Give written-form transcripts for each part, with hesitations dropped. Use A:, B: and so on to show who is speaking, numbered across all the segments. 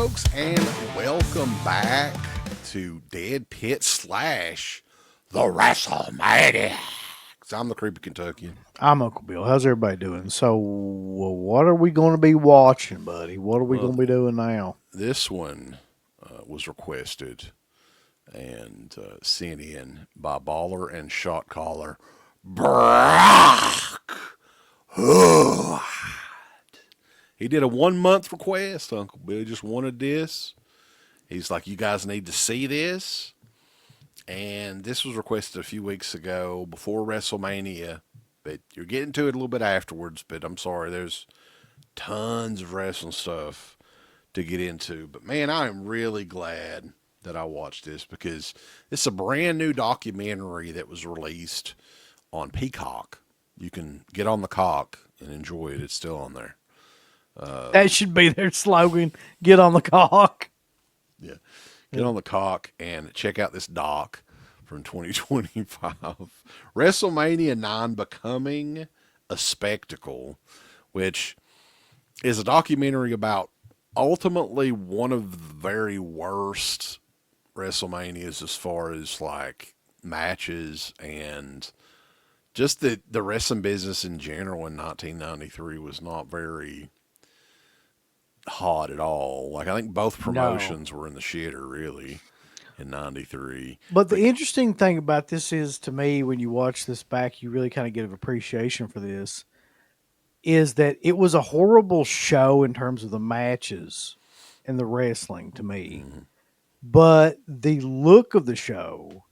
A: folks, and welcome back to Dead Pit slash the WrestleMania. I'm the Creepy Kentuckian.
B: I'm Uncle Bill. How's everybody doing? So, what are we going to be watching, buddy? What are we going to be doing now?
A: This one was requested and sent in by Baller and Shot Caller Brock. He did a 1 month request, Uncle Bill. He just wanted this. He's like, you guys need to see this. And this was requested a few weeks ago before WrestleMania. But you're getting to it a little bit afterwards. But I'm sorry, there's tons of wrestling stuff to get into. But man, I am really glad that I watched this because it's a brand new documentary that was released on Peacock. You can get on the cock and enjoy it. It's still on there.
B: That should be their slogan. Get on the cock.
A: Yeah. Get on the cock and check out this doc from 2025. WrestleMania IX Becoming a Spectacle, which is a documentary about ultimately one of the very worst WrestleManias as far as like matches and just the wrestling business in general in 1993 was not very hot at all. Like I think both promotions were in the shitter really in 93.
B: But the interesting thing about this is, to me, when you watch this back, you really kind of get an appreciation for this, is that it was a horrible show in terms of the matches and the wrestling to me. Mm-hmm. But the look of the show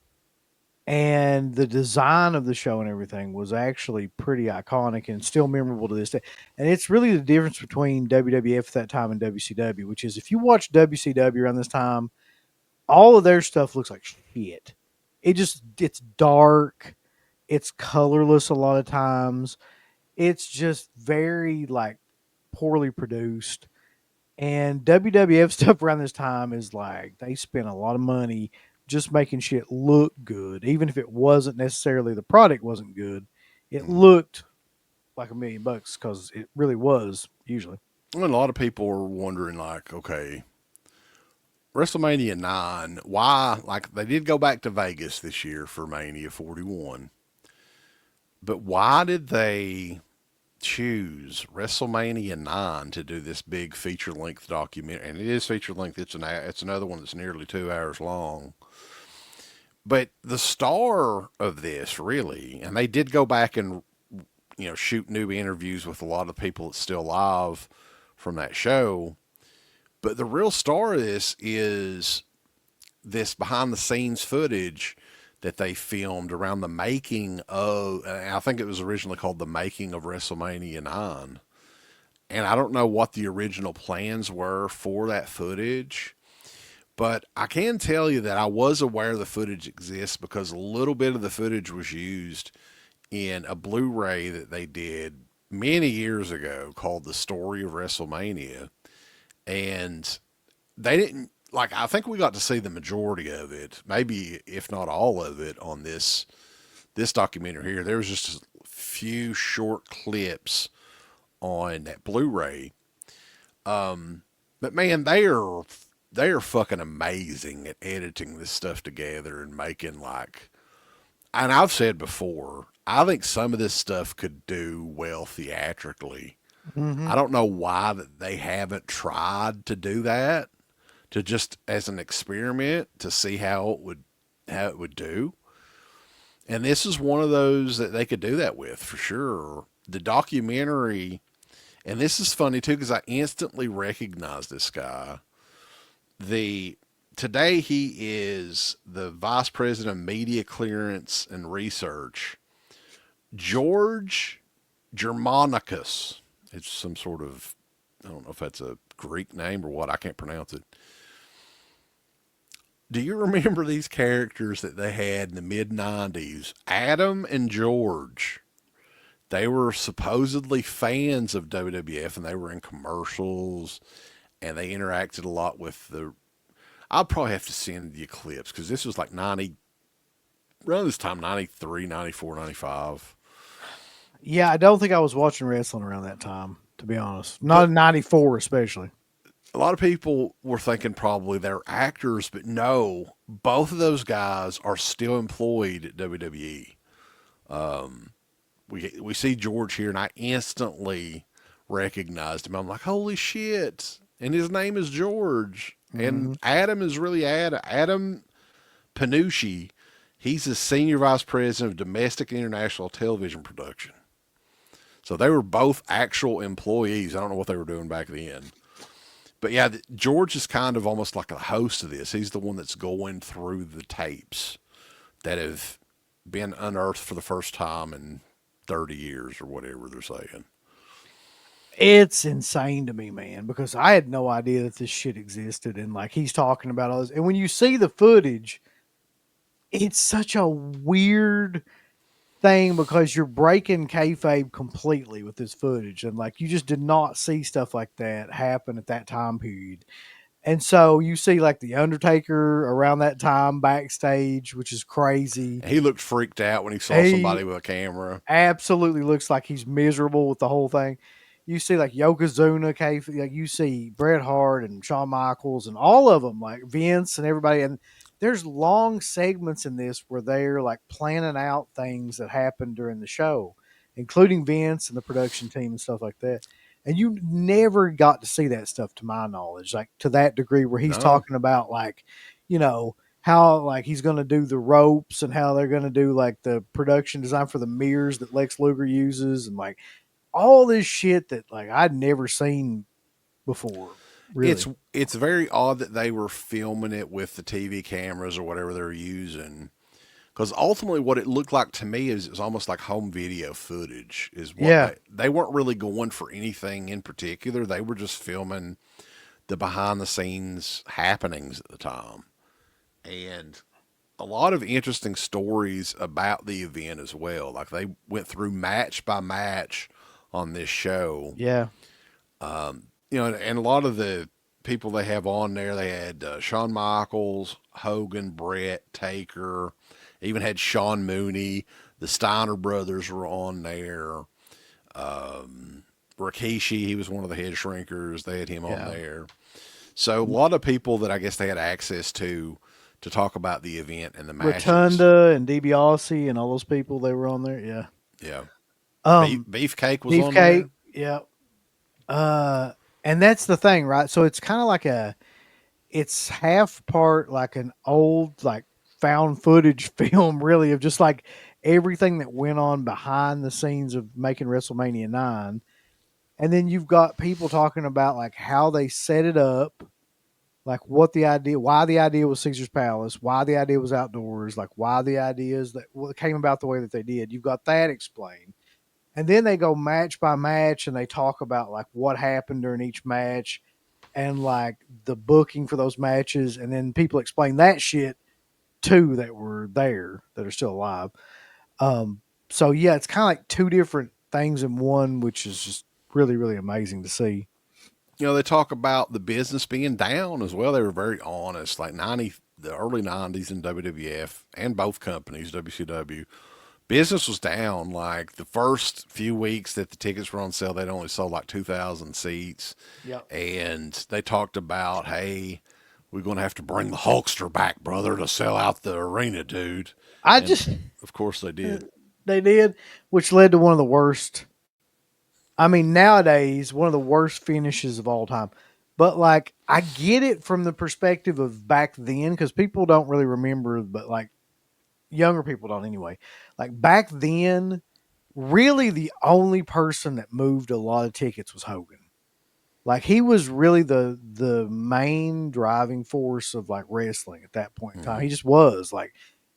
B: and the design of the show and everything was actually pretty iconic and still memorable to this day. And it's really the difference between WWF at that time and WCW, which is if you watch WCW around this time, all of their stuff looks like shit. It's dark. It's colorless a lot of times. It's just very like poorly produced. And WWF stuff around this time is like they spent a lot of money just making shit look good, even if it wasn't necessarily the product wasn't good. It looked like $1 million because it really was usually.
A: And a lot of people were wondering, like, okay, WrestleMania 9, why? Like, they did go back to Vegas this year for Mania 41, but why did they choose WrestleMania 9 to do this big feature-length documentary? And it is feature-length. It's another one that's nearly 2 hours long. But the star of this, really, and they did go back and, shoot new interviews with a lot of people that's still alive from that show. But the real star of this is this behind-the-scenes footage that they filmed around the making of, I think it was originally called The Making of WrestleMania 9. And I don't know what the original plans were for that footage. But I can tell you that I was aware the footage exists because a little bit of the footage was used in a Blu-ray that they did many years ago called The Story of WrestleMania. And they didn't, like, I think we got to see the majority of it, maybe if not all of it on this documentary here. There was just a few short clips on that Blu-ray. But man, they are fucking amazing at editing this stuff together and making and I've said before, I think some of this stuff could do well theatrically. Mm-hmm. I don't know why that they haven't tried to do that, to just as an experiment to see how it would do. And this is one of those that they could do that with for sure. The documentary, and this is funny too because I instantly recognized this guy. Today he is the Vice President of Media Clearance and Research, George Germanicus. It's some sort of, I don't know if that's a Greek name or what. I can't pronounce it. Do you remember these characters that they had in the mid-90s? Adam and George. They were supposedly fans of WWF and they were in commercials and they interacted a lot with I'll probably have to send the clips because this was like around this time, 93, 94, 95.
B: Yeah, I don't think I was watching wrestling around that time, to be honest. Not in 94 especially.
A: a lot of people were thinking probably they're actors, but no, both of those guys are still employed at WWE. We see George here, and I instantly recognized him. I'm like, holy shit! And his name is George, and
B: Hmm.
A: Adam is really Adam Panucci. He's the senior vice president of domestic and international television production. So they were both actual employees. I don't know what they were doing back then. But yeah, George is kind of almost like a host of this. He's the one that's going through the tapes that have been unearthed for the first time in 30 years or whatever they're saying.
B: It's insane to me, man, because I had no idea that this shit existed. And like he's talking about all this. And when you see the footage, it's such a weird thing because you're breaking kayfabe completely with this footage. And like you just did not see stuff like that happen at that time period. And so you see like the Undertaker around that time backstage, which is crazy.
A: And he looked freaked out when he saw
B: He
A: somebody with a camera.
B: absolutely looks like he's miserable with the whole thing. You see like Yokozuna, like you see Bret Hart and Shawn Michaels and all of them, like Vince and everybody. And there's long segments in this where they're like planning out things that happened during the show, including Vince and the production team and stuff like that. And you never got to see that stuff, to my knowledge, like to that degree where he's
A: No,
B: talking about like, you know, how like he's going to do the ropes and how they're going to do like the production design for the mirrors that Lex Luger uses and like all this shit that like I'd never seen before.
A: it's
B: Really.
A: it's very odd that they were filming it with the TV cameras or whatever they're using. Because ultimately, what it looked like to me is almost like home video footage. Is what
B: Yeah.
A: they weren't really going for anything in particular. They were just filming the behind the scenes happenings at the time, and a lot of interesting stories about the event as well. Like they went through match by match on this show.
B: Yeah.
A: And a lot of the people they have on there, they had Shawn Michaels, Hogan, Brett, Taker, even had Sean Mooney. The Steiner brothers were on there. Rikishi, he was one of the head shrinkers. They had him on
B: Yeah.
A: there. So a lot of people that I guess they had access to talk about the event and the matches.
B: Rotunda and DiBiase and all those people they were on there. Yeah.
A: Yeah.
B: Um,
A: Beefcake was on
B: Beefcake.
A: there.
B: Yeah. Uh, and that's the thing, right? So it's kind of like it's half part like an old like found footage film, really, of just like everything that went on behind the scenes of making WrestleMania 9. And then you've got people talking about like how they set it up, like what the idea, why the idea was Caesar's Palace, why the idea was outdoors, like why the ideas that came about the way that they did. You've got that explained. And then they go match by match and they talk about like what happened during each match and like the booking for those matches. And then people explain that shit too that were there that are still alive. Um, so yeah, it's kind of like two different things in one, which is just really, really amazing to see.
A: They talk about the business being down as well. They were very honest. Like the early '90s in WWF and both companies, WCW, business was down. Like the first few weeks that the tickets were on sale, they'd only sold like 2,000 seats,
B: Yep.
A: and they talked about, hey, we're going to have to bring the Hulkster back, brother, to sell out the arena, dude.
B: I
A: And
B: just
A: of course they did.
B: they did, which led to one of the worst. I mean, nowadays, one of the worst finishes of all time. But like, I get it from the perspective of back then because people don't really remember, but like younger people don't anyway. Like back then, really the only person that moved a lot of tickets was Hogan. Like he was really the main driving force of like wrestling at that point in time.
A: Hmm.
B: He just was like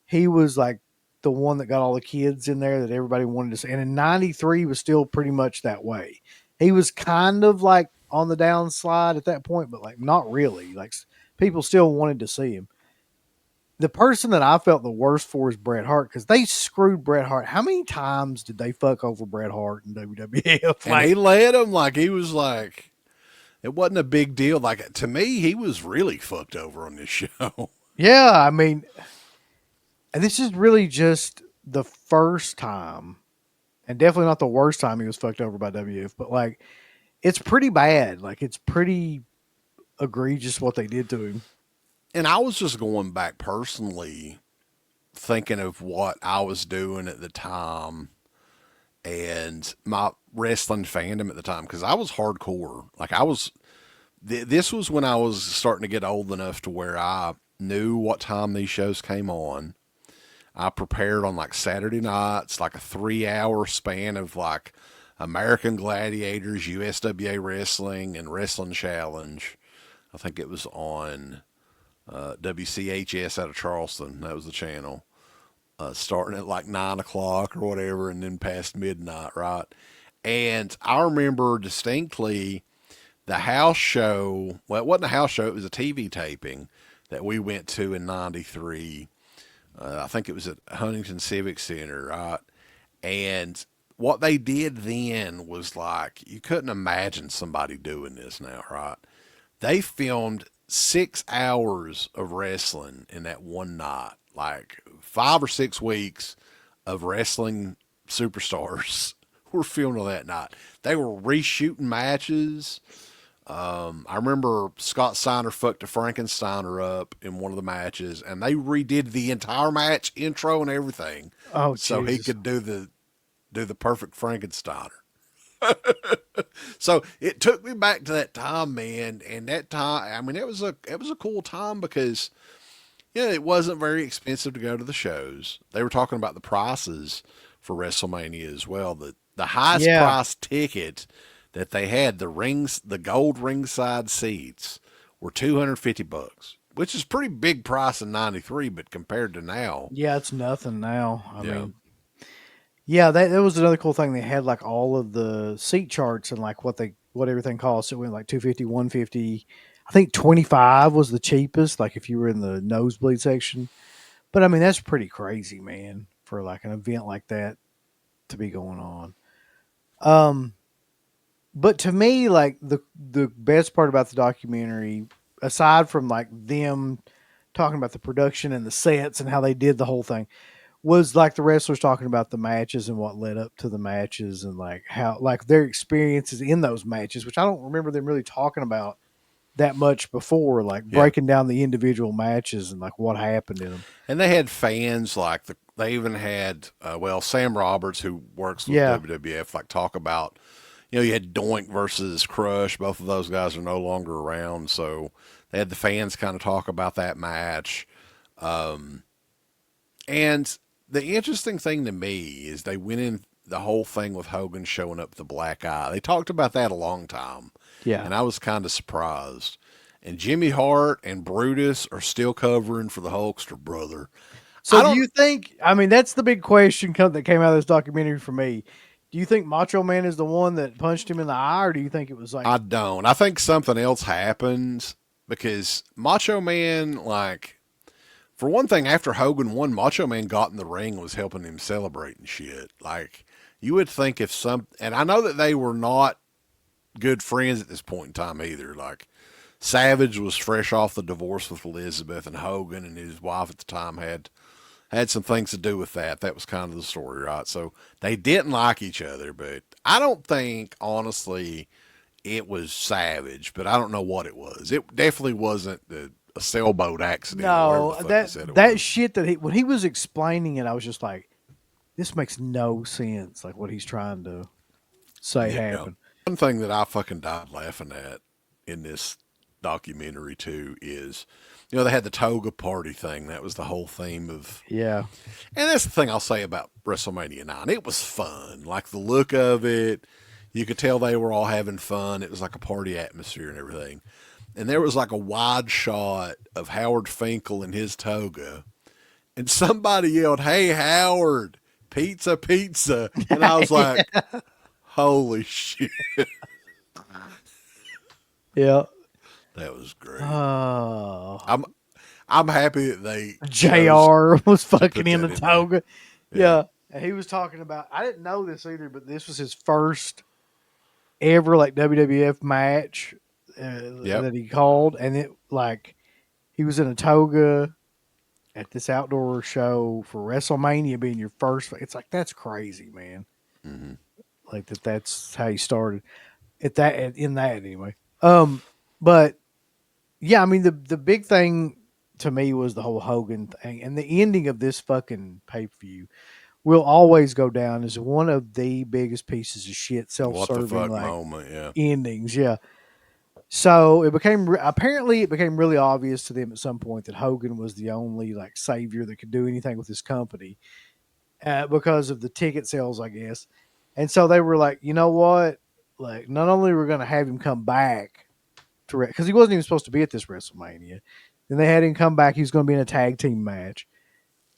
B: he was like the one that got all the kids in there that everybody wanted to see. And in '93 was still pretty much that way. He was kind of like on the downslide at that point, but like not really. Like people still wanted to see him. The person that I felt the worst for is Bret Hart because they screwed Bret Hart. How many times did they fuck over Bret Hart in WWF?
A: And he led him like he was like, it wasn't a big deal. Like to me, he was really fucked over on this show.
B: Yeah, I mean, and this is really just the first time, and definitely not the worst time he was fucked over by WF, but like it's pretty bad. Like it's pretty egregious what they did to him.
A: And I was just going back personally, thinking of what I was doing at the time and my wrestling fandom at the time, because I was hardcore. Like I was, this was when I was starting to get old enough to where I knew what time these shows came on. I prepared on like Saturday nights, like a 3 hour span of like American Gladiators, USWA Wrestling, and Wrestling Challenge. I think it was on WCHS out of Charleston. That was the channel. Starting at like 9 o'clock or whatever, and then past midnight, right? And I remember distinctly the house show. Well, it wasn't a house show; it was a TV taping that we went to in '93. I think it was at Huntington Civic Center, right? And what they did then was like you couldn't imagine somebody doing this now, right? They filmed 6 hours of wrestling in that one night, like 5 or 6 weeks of wrestling superstars were filmed on that night. They were reshooting matches. I remember Scott Steiner fucked a Frankensteiner up in one of the matches, and they redid the entire match intro and everything,
B: Oh,
A: so he
B: Jesus.
A: could do the perfect Frankensteiner. So it took me back to that time, man, and that time. I mean, it was a cool time because yeah, it wasn't very expensive to go to the shows. They were talking about the prices for WrestleMania as well. The highest
B: Yeah.
A: price ticket that they had, the gold ringside seats, were $250, which is pretty big price in '93, but compared to now,
B: Yeah, it's nothing now. I
A: yeah,
B: mean, yeah, that was another cool thing. They had like all of the seat charts and like what everything cost. It went like 250, 150. I think 25 was the cheapest, like if you were in the nosebleed section. But I mean, that's pretty crazy, man, for like an event like that to be going on. Um, but to me, like the best part about the documentary, aside from like them talking about the production and the sets and how they did the whole thing, was like the wrestlers talking about the matches and what led up to the matches and like how like their experiences in those matches, which I don't remember them really talking about that much before, like
A: yeah.
B: breaking down the individual matches and like what happened in them.
A: And they had fans like they even had Sam Roberts, who works with
B: Yeah,
A: WWF, like talk about, you had Doink versus Crush. Both of those guys are no longer around, so they had the fans kind of talk about that match. And the interesting thing to me is they went in the whole thing with Hogan showing up with the black eye. They talked about that a long time,
B: yeah.
A: and I was kind of surprised. And Jimmy Hart and Brutus are still covering for the Hulkster brother.
B: So
A: I
B: do
A: don't.
B: you think? I mean, that's the big question that came out of this documentary for me. Do you think Macho Man is the one that punched him in the eye, or do you think it was like,
A: I don't. I think something else happened because Macho Man, like, for one thing, after Hogan won, Macho Man got in the ring and was helping him celebrate and shit. Like, you would think if and I know that they were not good friends at this point in time either. Like, Savage was fresh off the divorce with Elizabeth, and Hogan and his wife at the time had some things to do with that. That was kind of the story, right? So they didn't like each other, but I don't think, honestly, it was Savage, but I don't know what it was. It definitely wasn't a sailboat accident or whatever the
B: no,
A: fuck they
B: that
A: said it
B: that
A: was.
B: shit that he when he was explaining it, I was just like, this makes no sense. Like what he's trying to say
A: Yeah.
B: happened.
A: One thing that I fucking died laughing at in this documentary too is, they had the toga party thing. That was the whole theme of,
B: Yeah,
A: and that's the thing I'll say about WrestleMania IX. It was fun. Like the look of it, you could tell they were all having fun. It was like a party atmosphere and everything. And there was like a wide shot of Howard Finkel in his toga, and somebody yelled, "Hey Howard, pizza, pizza!" And I was like, "Holy shit,
B: yeah.
A: that was great."
B: Oh,
A: I'm I'm happy that they chose
B: Jr. was
A: to
B: fucking
A: put
B: in
A: that
B: the
A: in there.
B: toga.
A: Yeah.
B: Yeah, and he was talking about. I didn't know this either, but this was his first ever like WWF match
A: Yep.
B: that he called, and it like he was in a toga at this outdoor show for WrestleMania being your first. It's like that's crazy, man.
A: Hmm.
B: Like that's how he started in that anyway. But Yeah, I mean the big thing to me was the whole Hogan thing, and the ending of this fucking pay per view will always go down as one of the biggest pieces of shit, self
A: What the
B: serving
A: fuck
B: like
A: moment? Yeah.
B: endings. Yeah. So it became apparently it became really obvious to them at some point that Hogan was the only like savior that could do anything with his company because of the ticket sales, I guess. And so they were like, you know what? Like, not only we're going to have him come back to because he wasn't even supposed to be at this WrestleMania. Then they had him come back. He was going to be in a tag team match.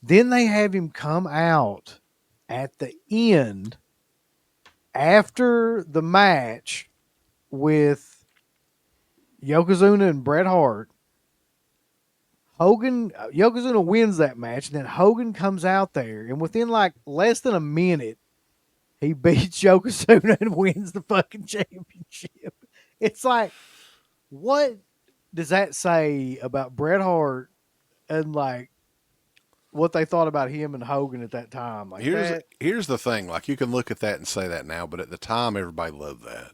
B: Then they have him come out at the end after the match with Yokozuna and Bret Hart. Yokozuna wins that match, and then Hogan comes out there, and within like less than a minute, he beats Yokozuna and wins the fucking championship. It's like, what does that say about Bret Hart and like what they thought about him and Hogan at that time? Like
A: Here's
B: that,
A: here's the thing. Like you can look at that and say that now, but at the time, everybody loved that,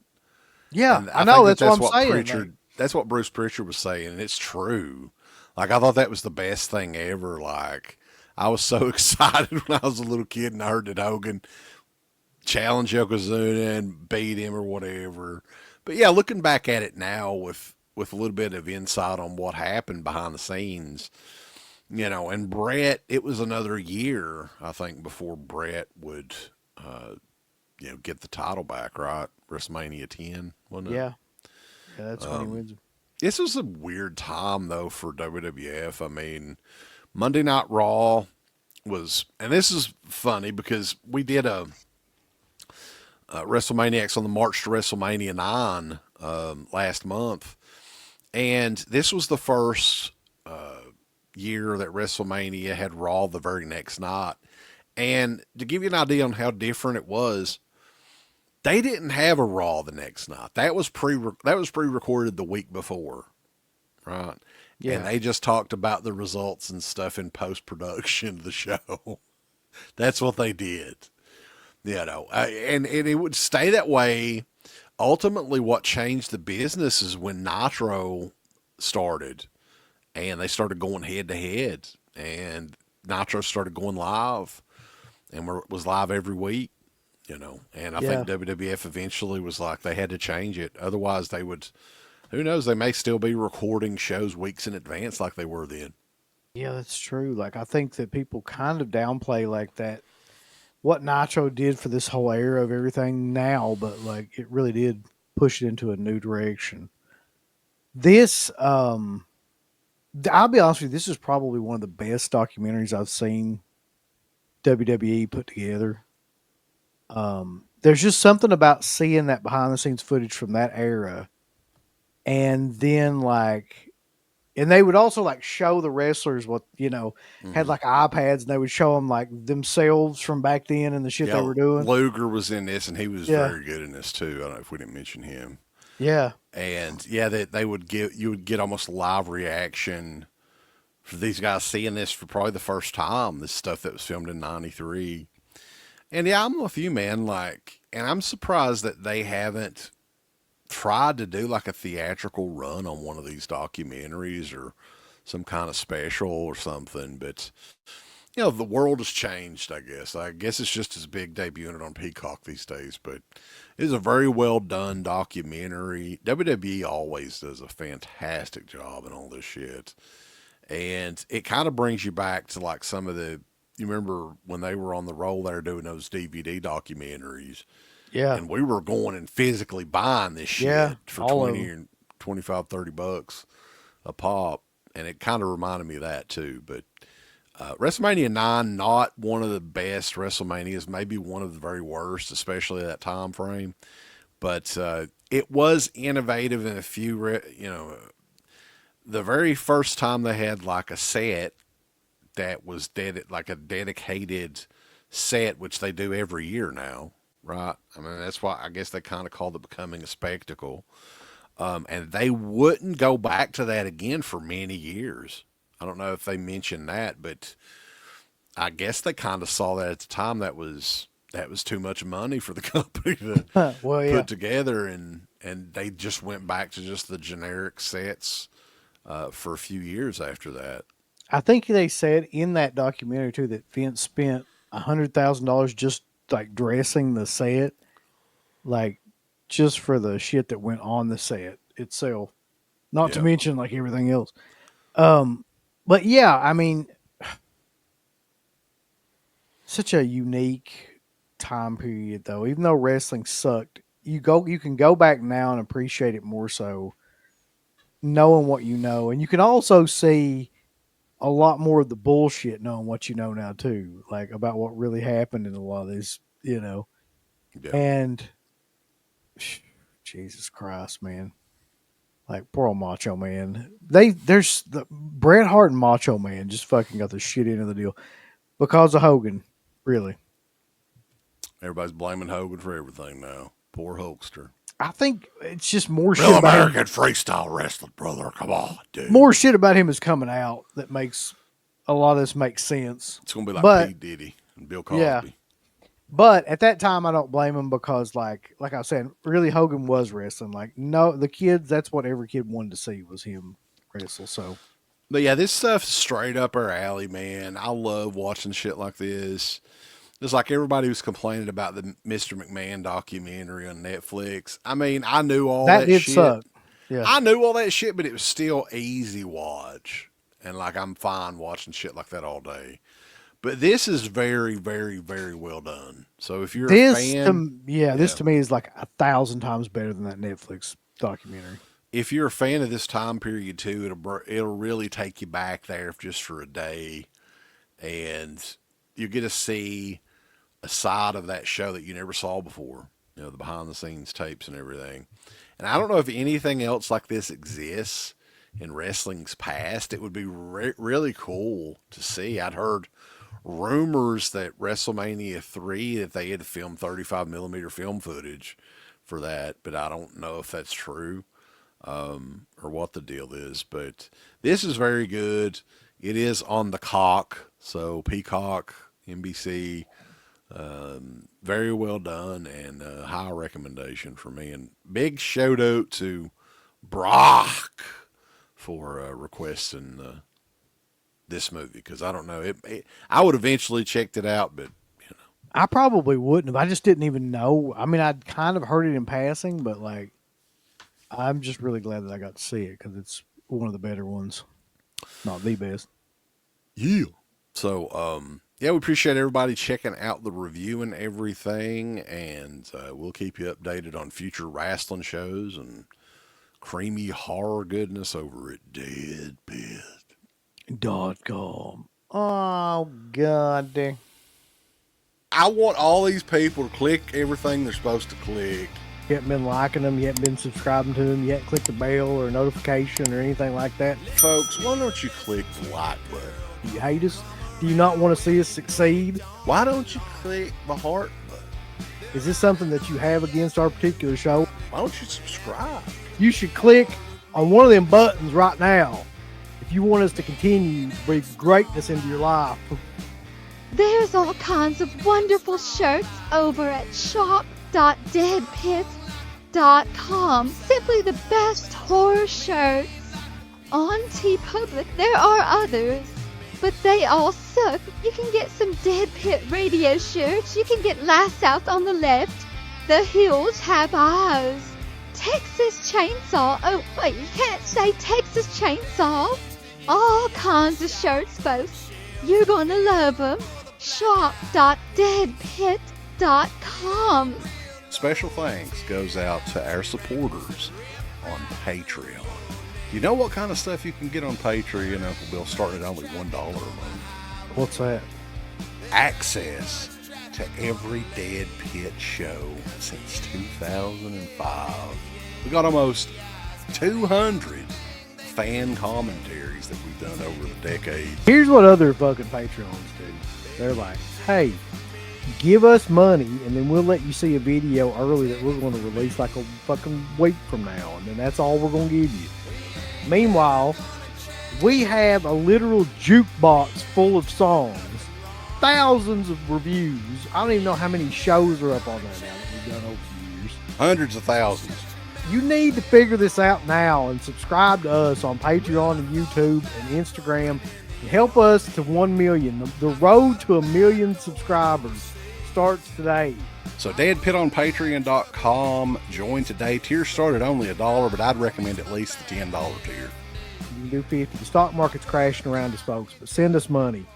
B: yeah,
A: and
B: I
A: I
B: know
A: think that
B: that's what
A: that's
B: I'm
A: what
B: saying. Like,
A: Pritchard. That's what Bruce Pritchard was saying, and it's true. Like I thought that was the best thing ever. Like I was so excited when I was a little kid and I heard that Hogan challenge Yokozuna and beat him or whatever. But yeah, looking back at it now with a little bit of insight on what happened behind the scenes, and Brett, it was another year I think before Brett would, uh, get the title back. Right, WrestleMania 10, wasn't it?
B: yeah, yeah, that's when he wins.
A: This was a weird time though for WWF. I mean, Monday Night Raw was, and this is funny because we did a WrestleMania X on the March to WrestleMania 9 last month. And this was the first year that WrestleMania had Raw the very next night. And to give you an idea on how different it was, they didn't have a Raw the next night. That was pre-recorded the week before, right? And
B: Yeah,
A: they just talked about the results and stuff in post production of the show. That's what they did. And it would stay that way. Ultimately, what changed the business is when Nitro started, and they started going head to head, and Nitro started going live, and was live every week. And I
B: yeah,
A: think WWF eventually was like they had to change it, otherwise they would. Who knows? They may still be recording shows weeks in advance like they were then.
B: yeah. That's true. Like I think that people kind of downplay like that what Nitro did for this whole era of everything now, but like it really did push it into a new direction. This, I'll be honest with you, this is probably one of the best documentaries I've seen WWE put together. There's just something about seeing that behind the scenes footage from that era, and then like, and they would also like show the wrestlers what had
A: Hmm.
B: like iPads, and they would show them like themselves from back then and the shit they
A: Yeah,
B: were doing.
A: Luger was in this, and he was
B: Yeah,
A: very good in this too. I don't know if we didn't mention him.
B: yeah,
A: And yeah, that they would get you would get almost live reaction for these guys seeing this for probably the first time. This stuff that was filmed in '93, and yeah, I'm with you, man. Like, and I'm surprised that they haven't tried to do like a theatrical run on one of these documentaries or some kind of special or something. But the world has changed. I guess it's just as big debuting it on Peacock these days, but it's a very well done documentary. WWE always does a fantastic job in all this shit. And it kind of brings you back to like some of the, you remember when they were on the roll there doing those DVD documentaries,
B: yeah,
A: and we were going and physically buying this
B: yeah.
A: shit for
B: All of
A: 20
B: them.
A: and 25, $30 a pop. And it kind of reminded me of that too. But WrestleMania 9, not one of the best WrestleManias, maybe one of the very worst, especially that time frame. But it was innovative in a few, the very first time they had like a set that was like a dedicated set, which they do every year now, right? I mean, that's why I guess they kind of called it becoming a spectacle. And they wouldn't go back to that again for many years. I don't know if they mentioned that, but I guess they kind of saw that at the time that was too much money for the company to
B: Well, yeah,
A: put together, and they just went back to just the generic sets for a few years after that.
B: I think they said in that documentary too that Vince spent $100,000 just like dressing the set, like just for the shit that went on the set itself. Not to
A: Yeah.
B: mention like everything else. But yeah, I mean, such a unique time period though. Even though wrestling sucked, you can go back now and appreciate it more so, knowing what you know, and you can also see a lot more of the bullshit knowing what you know now too, like about what really happened in a lot of this,
A: Yeah.
B: And Jesus Christ, man. Like poor old Macho Man. There's the Bret Hart and Macho Man just fucking got the shit end of the deal because of Hogan. Really,
A: Everybody's blaming Hogan for everything now. Poor Hulkster.
B: I think it's just more shit
A: Real
B: about him.
A: American freestyle wrestling, brother. Come on, dude.
B: More shit about him is coming out that makes a lot of this make sense.
A: It's gonna be like
B: But
A: P. Diddy and Bill Cosby.
B: yeah, but at that time, I don't blame him because, like I was saying, really Hogan was wrestling. Like, no, the kids, that's what every kid wanted to see was him wrestle. So,
A: But yeah, this stuff's straight up our alley, man. I love watching shit like this. It's like everybody was complaining about the Mr. McMahon documentary on Netflix. I mean, I knew all
B: that
A: that
B: did
A: shit.
B: suck. Yeah.
A: I knew all that shit, but it was still easy watch. And like I'm fine watching shit like that all day. But this is very, very, very well done. So if you're a fan,
B: this to me is like 1,000 times better than that Netflix documentary.
A: if you're a fan of this time period too, it'll really take you back there just for a day, and you get to see a side of that show that you never saw before. You know, the behind the scenes tapes and everything. And I don't know if anything else like this exists in wrestling's past. It would be really cool to see. I'd heard rumors that WrestleMania 3 that they had to film 35 millimeter film footage for that, but I don't know if that's true or what the deal is. But this is very good. It is on the cock, so Peacock, NBC. Very well done and high recommendation for me. And big shout out to Brock for requesting this movie because I don't know I would eventually checked it out, but
B: I probably wouldn't have. I just didn't even know. I mean, I'd kind of heard it in passing, but like, I'm just really glad that I got to see it because it's one of the better ones, not the best.
A: yeah. So yeah, we appreciate everybody checking out the review and everything, and we'll keep you updated on future wrestling shows and creamy horror goodness over at
B: .com. Oh, God. Dang.
A: I want all these people to click everything they're supposed to click.
B: You haven't been liking them, you haven't been subscribing to them, you haven't clicked the bell or notification or anything like that.
A: Folks, why don't you click the like button?
B: Do you hate us? Do you not want to see us succeed?
A: Why don't you click the heart button?
B: Is this something that you have against our particular show?
A: Why don't you subscribe?
B: You should click on one of them buttons right now if you want us to continue to bring greatness into your life.
C: There's all kinds of wonderful shirts over at shop.deadpit.com. Simply the best horror shirts. On TeePublic, there are others, but they all suck. You can get some Dead Pit Radio shirts. You can get Last Out on the Left. The Hills Have Eyes. Texas Chainsaw. Oh, wait, you can't say Texas Chainsaw. All kinds of shirts, folks. You're gonna love them. Shop.deadpit.com.
A: Special thanks goes out to our supporters on Patreon. You know what kind of stuff you can get on Patreon, Uncle Bill, starting at only $1 a month?
B: What's that?
A: Access to every Dead Pit show since 2005. We got almost 200 fan commentaries that we've done over the decades.
B: Here's what other fucking Patreons do. They're like, hey, give us money and then we'll let you see a video early that we're going to release like a fucking week from now, and then that's all we're going to give you. Meanwhile, we have a literal jukebox full of songs, thousands of reviews. I don't even know how many shows are up on there now that we've done over the years.
A: Hundreds of thousands.
B: You need to figure this out now and subscribe to us on Patreon and YouTube and Instagram. And help us to 1 million. The road to 1 million subscribers starts today.
A: So DeadPit on Patreon.com. Join today. Tiers start at only $1, but I'd recommend at least the $10 tier.
B: You can do 50. The stock market's crashing around us, folks, but send us money.